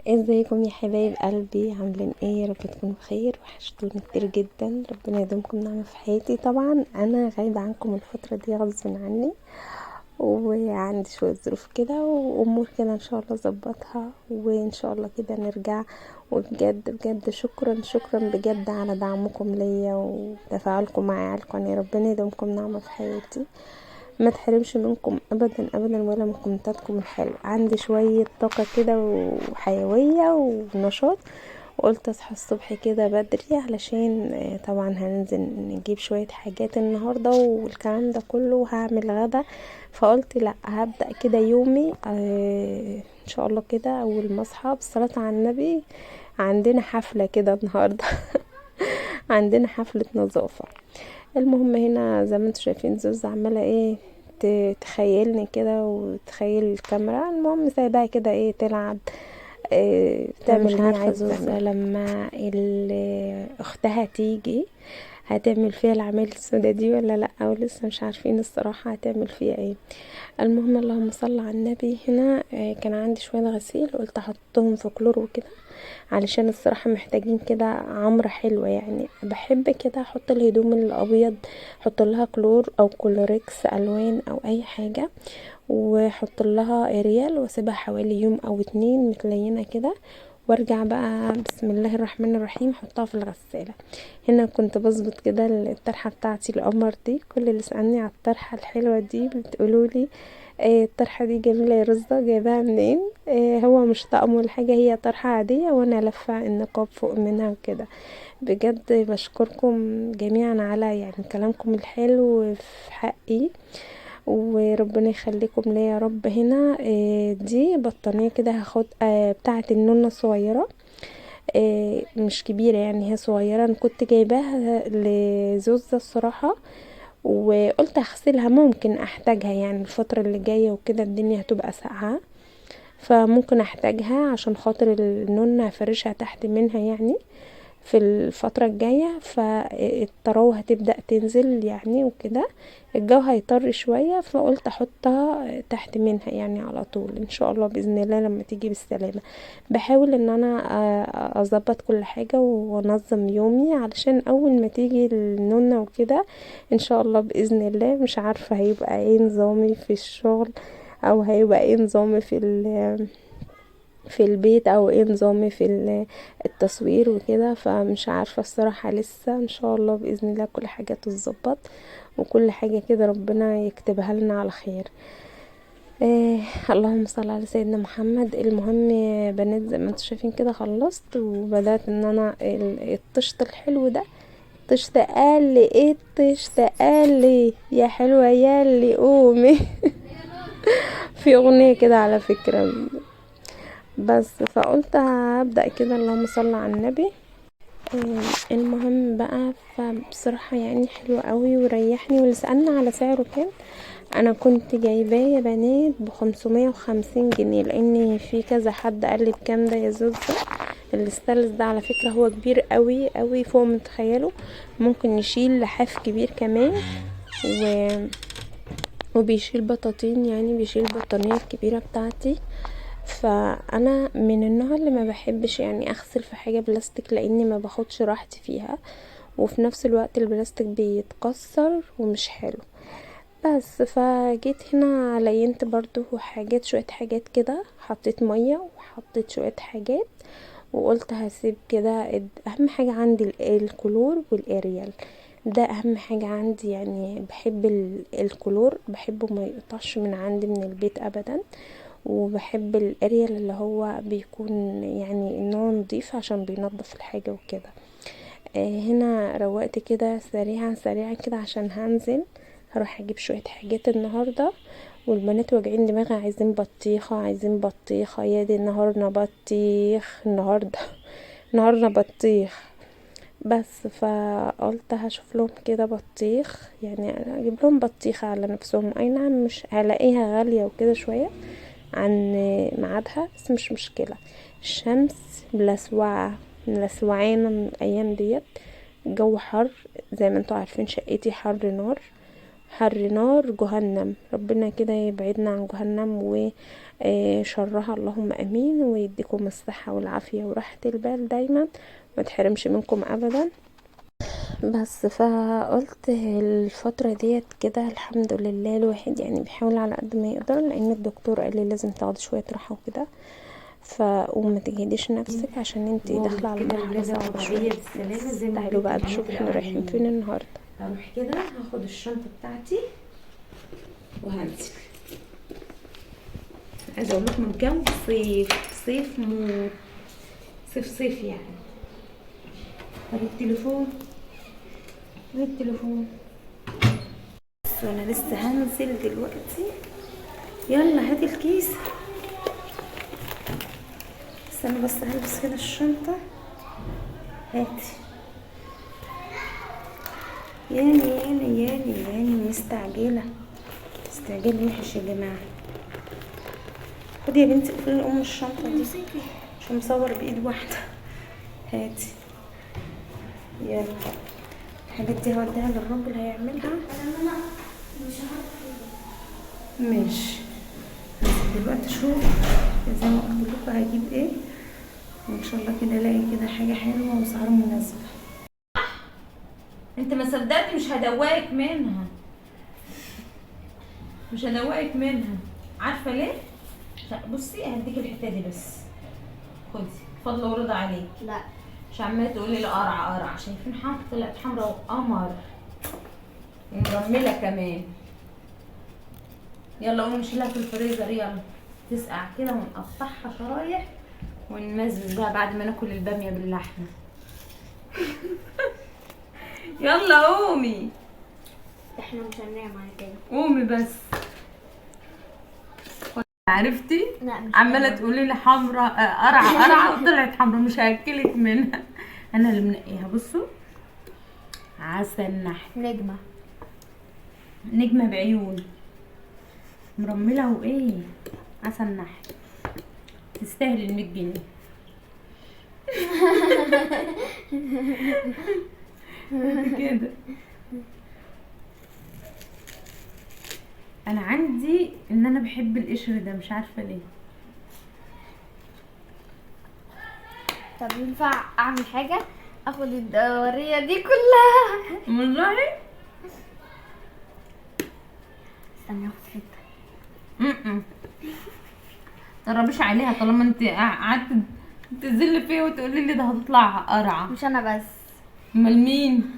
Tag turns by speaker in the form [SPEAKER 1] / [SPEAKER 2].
[SPEAKER 1] ازيكم يا حبايب قلبي؟ عاملين ايه؟ يا رب تكونوا بخير. وحشتوني كتير جدا، ربنا يدومكم نعمة في حياتي. طبعا انا غايبة عنكم الفترة دي غصب عني، وعندي شوية ظروف كده وامور كده ان شاء الله اظبطها، وان شاء الله كده نرجع. وبجد بجد شكرا شكرا بجد على دعمكم ليا وتفاعلكم معايا على القناة. ربنا يدومكم نعمة في حياتي، ما تحرمش منكم ابدا ابدا ولا من كومنتاتكم الحلوه. عندي شويه طاقه كده وحيويه ونشاط، وقلت اصحى الصبح كده بدري علشان طبعا هننزل نجيب شويه حاجات النهارده والكلام ده كله، وهعمل غدا. فقلت لا، هبدا كده يومي ان شاء الله كده اول ما اصحى بالصلاه على النبي. عندنا حفله كده النهارده عندنا حفله نظافه. المهم هنا زي ما انتوا شايفين زوز عماله ايه، تخيلني كده وتخيل الكاميرا. المهم سايباها كده ايه تلعب، إيه تعمل
[SPEAKER 2] مش
[SPEAKER 1] اللي هي
[SPEAKER 2] عارفة
[SPEAKER 1] عايزه
[SPEAKER 2] زوزة
[SPEAKER 1] تعمله. لما اختها تيجي هتعمل فيها العمال السودا دي ولا لا، او لسه مش عارفين الصراحه هتعمل فيها ايه. المهم اللهم صل على النبي. هنا كان عندي شويه غسيل، قلت احطهم في كلور وكده علشان الصراحة محتاجين كده عمرة حلوة. يعني بحب كده احط الهدوم الابيض، احط لها كلور او كلوريكس الوان او اي حاجة، واحط لها اريال واسيبها حوالي يوم او اتنين متلينة كده، وارجع بقى بسم الله الرحمن الرحيم احطها في الغسالة. هنا كنت بظبط كده الطرحة بتاعتي القمر دي. كل اللي سألني على الطرحة الحلوة دي بتقولولي ايه الطرحة دي جميلة يا رزة، جايباها منين؟ إيه، هو مش طقم ولا حاجة، هي طرحة عادية وانا لفة النقاب فوق منها وكده. بجد بشكركم جميعا على يعني كلامكم الحلو في حقي، وربنا يخليكم ليا يا رب. هنا دي بطانية كده هاخد بتاعة النونة الصغيرة، مش كبيرة يعني، هي صغيرة. انا كنت جايباها لزوزة الصراحة، وقلت اغسلها ممكن احتاجها يعني الفترة اللي جاية وكده، الدنيا هتبقى ساقعة فممكن احتاجها عشان خاطر النونة هفرشها تحت منها يعني في الفترة الجاية. فالطراوة هتبدأ تنزل يعني وكده، الجو هيطر شوية، فقلت احطها تحت منها يعني على طول ان شاء الله بإذن الله لما تيجي بالسلامة. بحاول ان انا اظبط كل حاجة وانظم يومي علشان اول ما تيجي النونة وكده ان شاء الله بإذن الله. مش عارفة هيبقى ايه نظامي في الشغل، او هيبقى ايه نظامي في البيت، او ايه نظامي في التصوير وكده. فمش عارفة الصراحة لسه، ان شاء الله بإذن الله كل حاجة تتظبط، وكل حاجة كده ربنا يكتبها لنا على خير. اللهم صل على سيدنا محمد. المهم يا بنات زي ما انتوا شايفين كده خلصت، وبدأت ان انا الطشت الحلو ده. الطشت قال لي ايه؟ الطشت قال لي يا حلوة يا اللي قومي في اغنية كده على فكرة. بس فقلت هبدأ كده اللهم صل على النبي. المهم بقى فبصراحة يعني حلو قوي وريحني. واللي سألنا على سعره كام، انا كنت جايباه يا بنات ب550 جنيه، لان في كذا حد قال لي بكام ده يا زوزة. الستانلس ده على فكرة هو كبير قوي قوي فوق من تخيله، ممكن يشيل لحاف كبير كمان، و... وبيشيل بطاطين يعني، بيشيل البطانية الكبيرة بتاعتي. فانا من النوع اللي ما بحبش يعني اغسل في حاجة بلاستيك، لاني ما باخدش راحتي فيها، وفي نفس الوقت البلاستيك بيتكسر ومش حلو. بس فجيت هنا لينت برضو حاجات، شوية حاجات كده، حطيت مية وحطيت شوية حاجات، وقلت هسيب كده. اهم حاجة عندي الكلور والاريال، ده اهم حاجة عندي. يعني بحب الكلور، بحبه ما يقطعش من عندي من البيت ابدا، وبحب الاريال اللي هو بيكون يعني نوع نضيف عشان بينضف الحاجة وكده. هنا روقت كده سريعا سريعا كده عشان هنزل هروح اجيب شوية حاجات النهاردة. والبنات واجعين دماغي عايزين بطيخة عايزين بطيخة، يا دي النهاردة بطيخ النهاردة النهاردة بطيخ. بس فقلت هشوف لهم كده بطيخ، يعني اجيب لهم بطيخة على نفسهم. اي نعم مش هلاقيها غالية وكده شوية عن ميعادها، بس مش مشكلة. الشمس ملسوعة ملسوعانا الايام ديت، الجو حر زي ما انتوا عارفين، شقتي حر نار، حر نار جهنم. ربنا كده يبعدنا عن جهنم وشرها، اللهم امين، ويديكم الصحة والعافية وراحة البال دايما، ما تحرمش منكم ابدا. بس فقلت الفترة ديت كده الحمد لله الواحد يعني بيحاول على قد ما يقدر، لان الدكتور قال لي لازم تاخدي شوية راحة وكده، وما تجهديش نفسك عشان انتي داخله على مرحله صعبه شويه. تعالوا بقى نشوف احنا رايحين فين النهارده.
[SPEAKER 2] هروح كده هاخد الشنطه بتاعتي وهنزل. عايزه اقول لكم الجو صيف موت، صيف يعني. طب التليفون بس انا لسه هنزل دلوقتي. يلا هاتي الكيس، استنى بس هلبس كده الشنطه. هاتي. ياني مستعجله وحش يا جماعه. خدي يا بنتي قفلي ام الشنطه دي عشان مصور بايد واحده. هاتي يلا. الحاجات دي هوديها للراجل هيعملها. ماشي. دلوقتي اشوف زي ما قلت لكم هجيب ايه، وان شاء الله كده الاقي كده حاجه حلوه واسعار مناسبه. انت ما صدقتي مش هدوقك منها، عارفه ليه؟ بصي هديك الحته دي بس، خدي فضل ورضا عليك.
[SPEAKER 3] لا
[SPEAKER 2] مش عماله تقولي لي قرع. شايفين طلعت حمرا وقمر ومرمله كمان. يلا قومي نشيلها في الفريزر، يلا تسقع كده ونقطعها شرايح ونمزز بقى بعد ما ناكل الباميه باللحمه. يلا قومي،
[SPEAKER 3] احنا مش هننام على كده.
[SPEAKER 2] قومي بس. عرفتي؟
[SPEAKER 3] لا مش
[SPEAKER 2] عماله تقولي لي حمرا قرعه وطلعت حمرا، مش هاكلك منها. انا اللي منقيها. بصوا عسل نحل، نجمه بعيون مرمله وايه، عسل نحل، تستاهل 100 جنيه. كده انا عندي ان انا بحب القشر ده، مش عارفه ليه.
[SPEAKER 3] طب ينفع اعمل حاجه؟ اخد الدوريه دي كلها
[SPEAKER 2] والله
[SPEAKER 3] استني اخد حته.
[SPEAKER 2] تقربيش عليها طالما انت قعدت تزل فيها وتقولي لي ده هتطلع قرعه.
[SPEAKER 3] مش انا بس،
[SPEAKER 2] امال مين؟